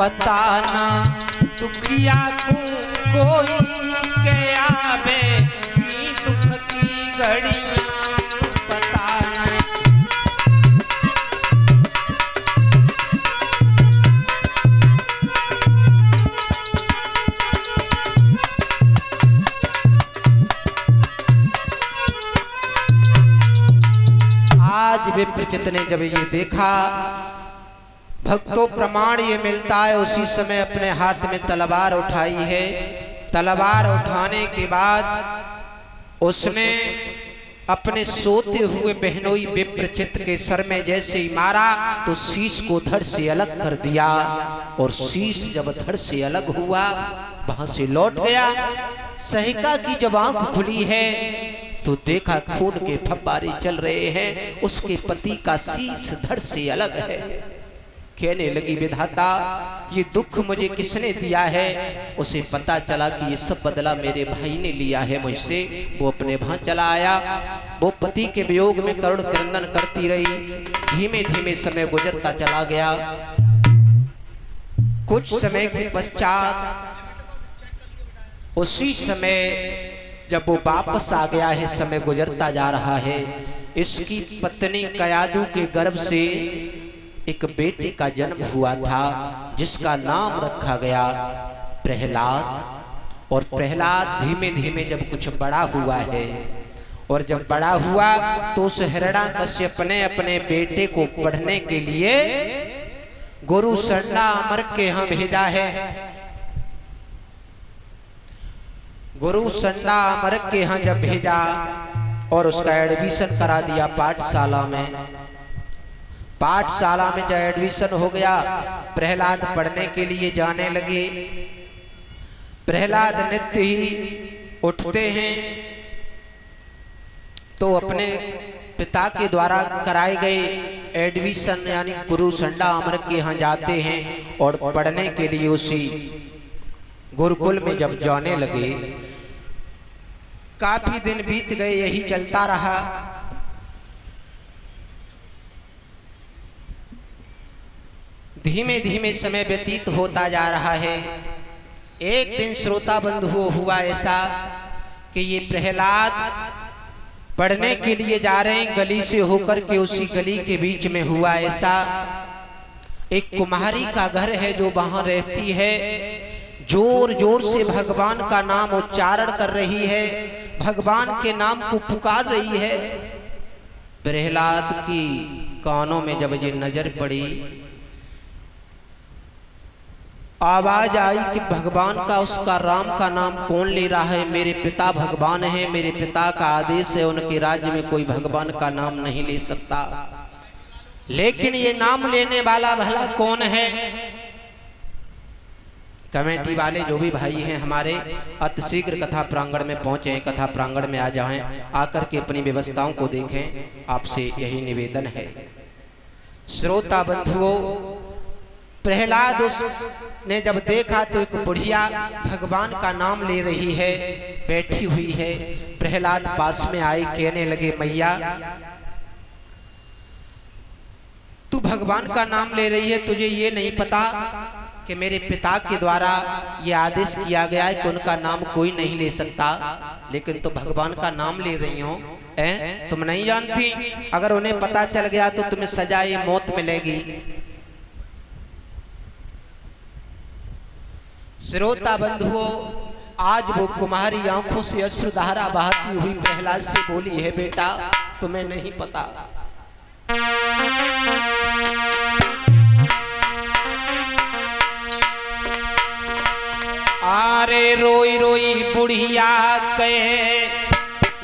पता ना दुखिया को कोई के आवे दुख की घड़ियां पता नहीं। आज विप्रचित ने जब ये देखा, भक्तों प्रमाण ये मिलता है, उसी समय अपने हाथ में तलवार उठाई है। तलवार उठाने के बाद उसने अपने सोते हुए बहनोई विप्रचित के सर में जैसे ही मारा तो शीश को धड़ से अलग कर दिया, और शीश जब धड़ से अलग हुआ वहां से लौट गया। सहिका की जब आंख खुली है तो देखा खून के फव्वारे चल रहे हैं, उसके पति का शीश धड़ से अलग है। कहने लगी विधाता ये दुख मुझे किसने दिया है। उसे पता चला कि ये सब बदला मेरे भाई ने लिया है मुझसे। वो अपने वहां चला आया। वो पति के वियोग में करुण क्रंदन करती रही। धीमे धीमे समय गुजरता चला गया। कुछ समय के पश्चात उसी समय जब वो वापस आ गया है, समय गुजरता जा रहा है, इसकी पत्नी कयादू के गर्भ से एक बेटे का जन्म हुआ था जिसका नाम रखा गया प्रहलाद। और प्रहलाद धीमे धीमे जब कुछ बड़ा हुआ है, और जब बड़ा हुआ तो उस हिरण्याकश्यप ने अपने बेटे को पढ़ने के लिए गुरु संडा अमर के यहाँ भेजा है। गुरु संडा अमर के यहाँ जब भेजा और उसका एडमिशन करा दिया पाठशाला में। पाठशाला में जब एडमिशन हो गया, प्रहलाद पढ़ने के लिए जाने लगे। प्रहलाद नित्य ही उठते हैं तो अपने पिता के द्वारा कराए गए एडमिशन यानी गुरु संडा अमर के यहाँ जाते हैं और पढ़ने के लिए उसी गुरुकुल में जब जाने लगे। काफी दिन बीत गए, यही चलता रहा। धीमे धीमे समय व्यतीत होता जा रहा है। एक दिन श्रोता बंधुओं हुआ ऐसा कि ये प्रहलाद पढ़ने के लिए जा रहे हैं, गली से होकर के उसी गली के बीच में हुआ ऐसा, एक कुम्हारी का घर है जो वहां रहती है, जोर जोर से भगवान का नाम उच्चारण कर रही है, भगवान के नाम को पुकार रही है। प्रहलाद की कानों में जब ये नजर पड़ी, आवाज आई कि भगवान का, उसका राम का नाम कौन ले रहा है। मेरे पिता भगवान है, मेरे पिता का आदेश है, उनके राज्य में कोई भगवान का नाम नहीं ले सकता। लेकिन ये नाम लेने वाला भला कौन है। कमेटी वाले जो भी भाई हैं हमारे, अतिशीघ्र कथा प्रांगण में पहुंचे, कथा प्रांगण में आ जाएं, आकर के अपनी व्यवस्थाओं को देखें। आपसे यही निवेदन है। श्रोता बंधुओं, प्रहलाद ने जब देखा तो एक बुढ़िया भगवान का नाम ले रही है, बैठी हुई है। प्रहलाद पास में आए, कहने लगे मैया तू भगवान का नाम ले रही है, तुझे ये नहीं पता कि मेरे पिता के द्वारा ये आदेश किया गया है कि उनका नाम कोई नहीं ले सकता, लेकिन तो भगवान का नाम ले रही हो, तुम नहीं जानती। अगर उन्हें पता चल गया तो तुम्हें सजा ये मौत मिलेगी। श्रोता बंधुओं, आज वो कुम्हारी आंखों से अश्रुधारा बहाती हुई प्रहलाद से बोली है, बेटा तुम्हें नहीं पता। आरे रोई रोई बुढ़िया के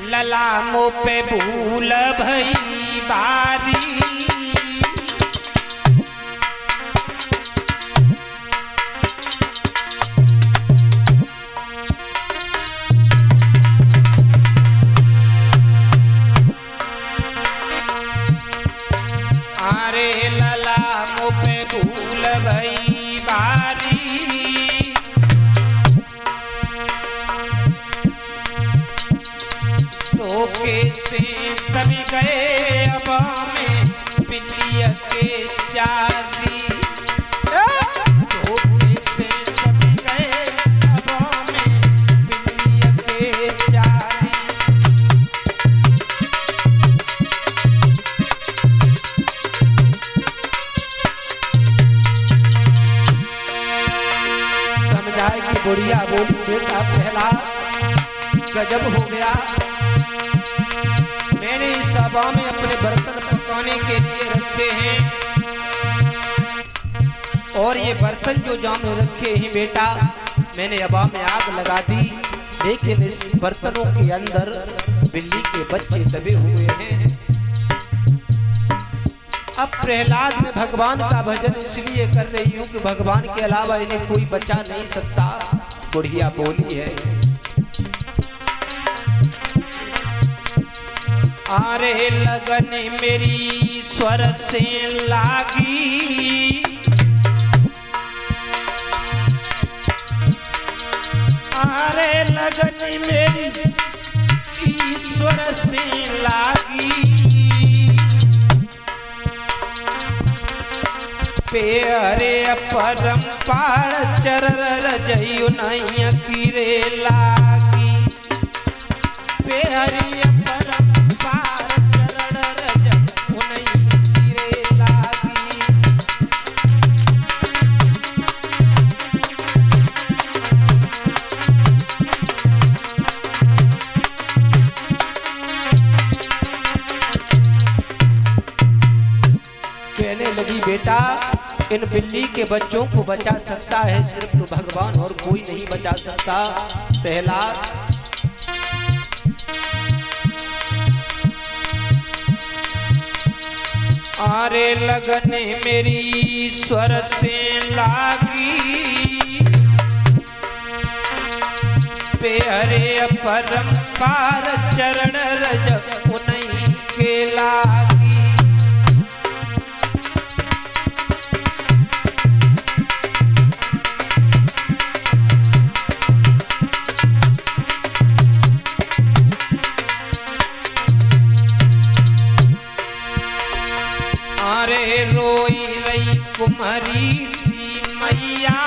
लला मो पे भूल भई बारी। आरे लला मो पे भूल भई बारी। से तब गए अब में पिटिया के चारी। गजब हो गया। मैंने इस हवा में अपने बर्तन पकाने के लिए रखे हैं और ये बर्तन जो जामे रखे हैं बेटा, मैंने हवा में आग लगा दी, लेकिन इस बर्तनों के अंदर बिल्ली के बच्चे दबे हुए हैं। अब प्रहलाद में भगवान का भजन इसलिए कर रही हूं कि भगवान के अलावा इन्हें कोई बचा नहीं सकता। बुढ़िया बोली है, आरे लगन मेरी स्वर से लागी, आरे लगन मेरी ईश्वर से लागी, प्यारे परम्पार चरर जयु नहीं किरे लागी, प्यारे परम्पार चरर जयु नहीं किरे लागी। कहने लगी बेटा, इन बिल्ली के बच्चों को बचा सकता है सिर्फ तो भगवान, और कोई नहीं बचा सकता। प्रहलाद आरे लगन मेरी स्वर से लागी, प्यारे परम्पार चरण रज उन्हीं के लागी। रोई रही कुमारी सी मैया,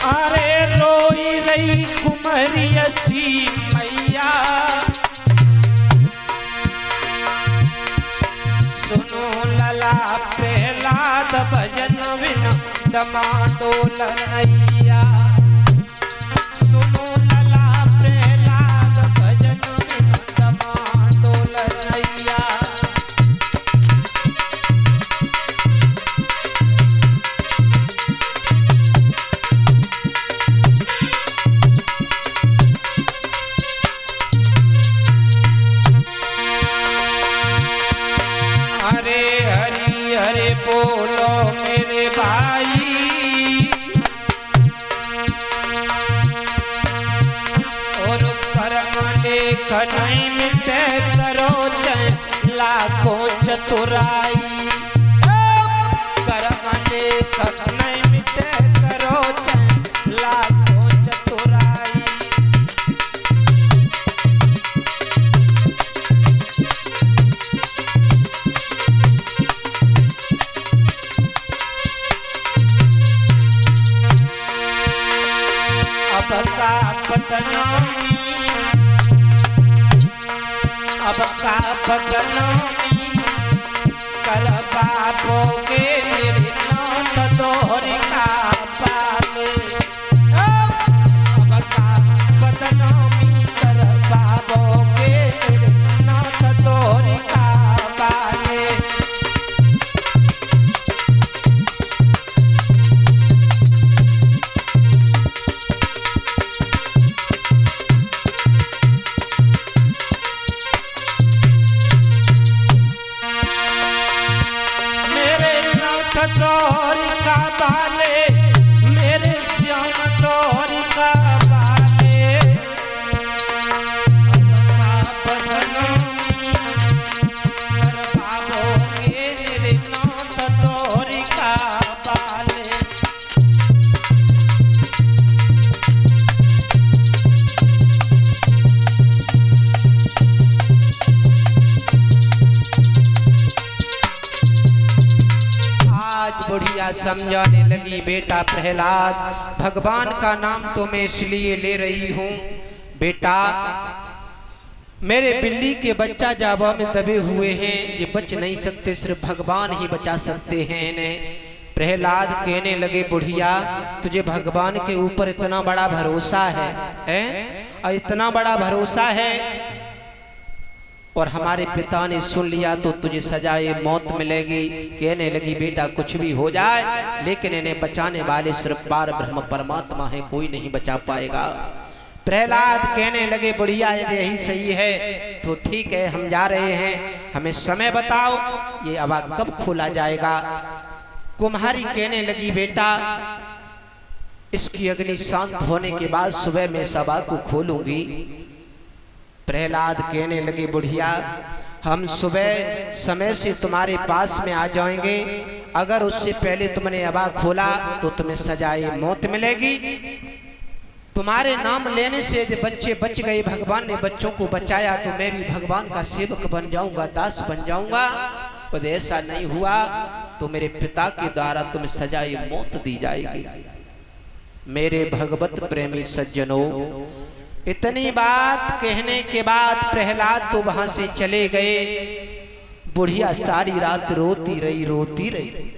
अरे रोई रही कुमारी सी मैया, सुनो लला प्रहलाद भजन बिन डमाडोल नैया, सुनो लला प्रहलाद भजन बिन डमाडोल नैया। हरे हरि हरे बोलो मेरे भाई, और कर्म लेख नहीं मिटे करो लाखों चतुराई, कर्म लेख नहीं मिटे करो लाखों चतुराई। अब का पतनोमी, अब का पतनोमी कर पापोगे मेरे नाथ दोहरी का पाले, अब का पतनोमी कर पापोगे मेरे नाथ दोहरी का पाले। डोरी का बाले मेरे श्याम डोरी का बाले, करवाओगे मेरे नाथ डोरी का बाले। बुढ़िया समझाने लगी, बेटा प्रहलाद भगवान का नाम तो मैं इसलिए ले रही हूँ बेटा, मेरे बिल्ली के बच्चा जावा में दबे हुए हैं, ये बच नहीं सकते, सिर्फ भगवान ही बचा सकते हैं इन्हें। प्रहलाद कहने लगे बुढ़िया तुझे भगवान के ऊपर इतना बड़ा भरोसा है, और इतना बड़ा भरोसा है और हमारे पिता ने सुन लिया तो तुझे सजाए मौत मिलेगी। कहने लगी बेटा कुछ भी हो जाए लेकिन इन्हें बचाने वाले सिर्फ पार ब्रह्म परमात्मा है, कोई नहीं बचा पाएगा। प्रहलाद कहने लगे बुढ़िया यदि यही सही है तो ठीक है, हम जा रहे हैं, हमें समय बताओ ये अवा कब खोला जाएगा। कुम्हारी कहने लगी बेटा इसकी अग्नि शांत होने के बाद सुबह में सभा को खोलूंगी। प्रहलाद कहने लगे बुढ़िया हम सुबह समय से तुम्हारे पास में आ जाएंगे, अगर उससे पहले तुमने अबा खोला तो तुम्हें सजाए मौत मिलेगी। तुम्हारे नाम लेने से जो बच्चे बच गए, भगवान ने बच्चों को बचाया तो मैं भी भगवान का सेवक बन जाऊंगा, दास बन जाऊंगा। और ऐसा नहीं हुआ तो मेरे पिता के द्वारा तुम्हें सजाए मौत दी जाएगी। मेरे भगवत प्रेमी सज्जनों, इतनी बात कहने के बाद प्रहलाद तो वहां से चले गए। बुढ़िया सारी रात रोती रही, रोती रही।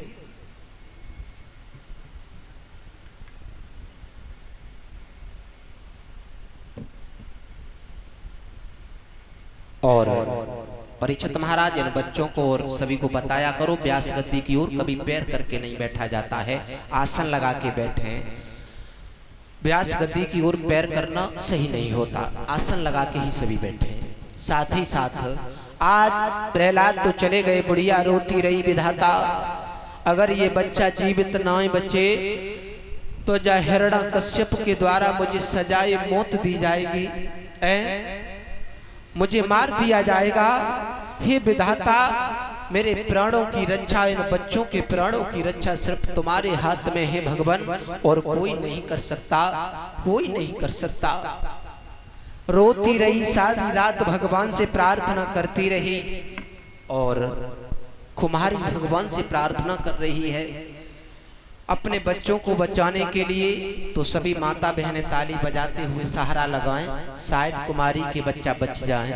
और परीक्षित महाराज इन बच्चों को और सभी को बताया करो व्यास गद्दी की ओर कभी पैर करके नहीं बैठा जाता है, आसन लगा के बैठे। व्यास गद्दी की ओर पैर करना सही नहीं होता, आसन लगा के ही सभी बैठे। साथ ही साथ आज प्रहलाद तो चले गए, बुढ़िया रोती रही विधाता अगर ये बच्चा जीवित ना बचे तो हिरण्यकश्यप के द्वारा मुझे सजाए मौत दी जाएगी, मुझे मार दिया जाएगा। हे विधाता मेरे प्राणों की रक्षा, इन बच्चों के प्राणों की रक्षा सिर्फ तुम्हारे हाथ में है भगवान, और कोई नहीं कर सकता, कोई नहीं कर सकता। रोती रही सारी रात, भगवान से प्रार्थना करती रही और कुम्हारी भगवान से प्रार्थना कर रही है अपने बच्चों को बचाने के लिए। तो सभी माता बहनें ताली बजाते हुए सहारा लगाएं, शायद कुमारी के बच्चा बच जाए।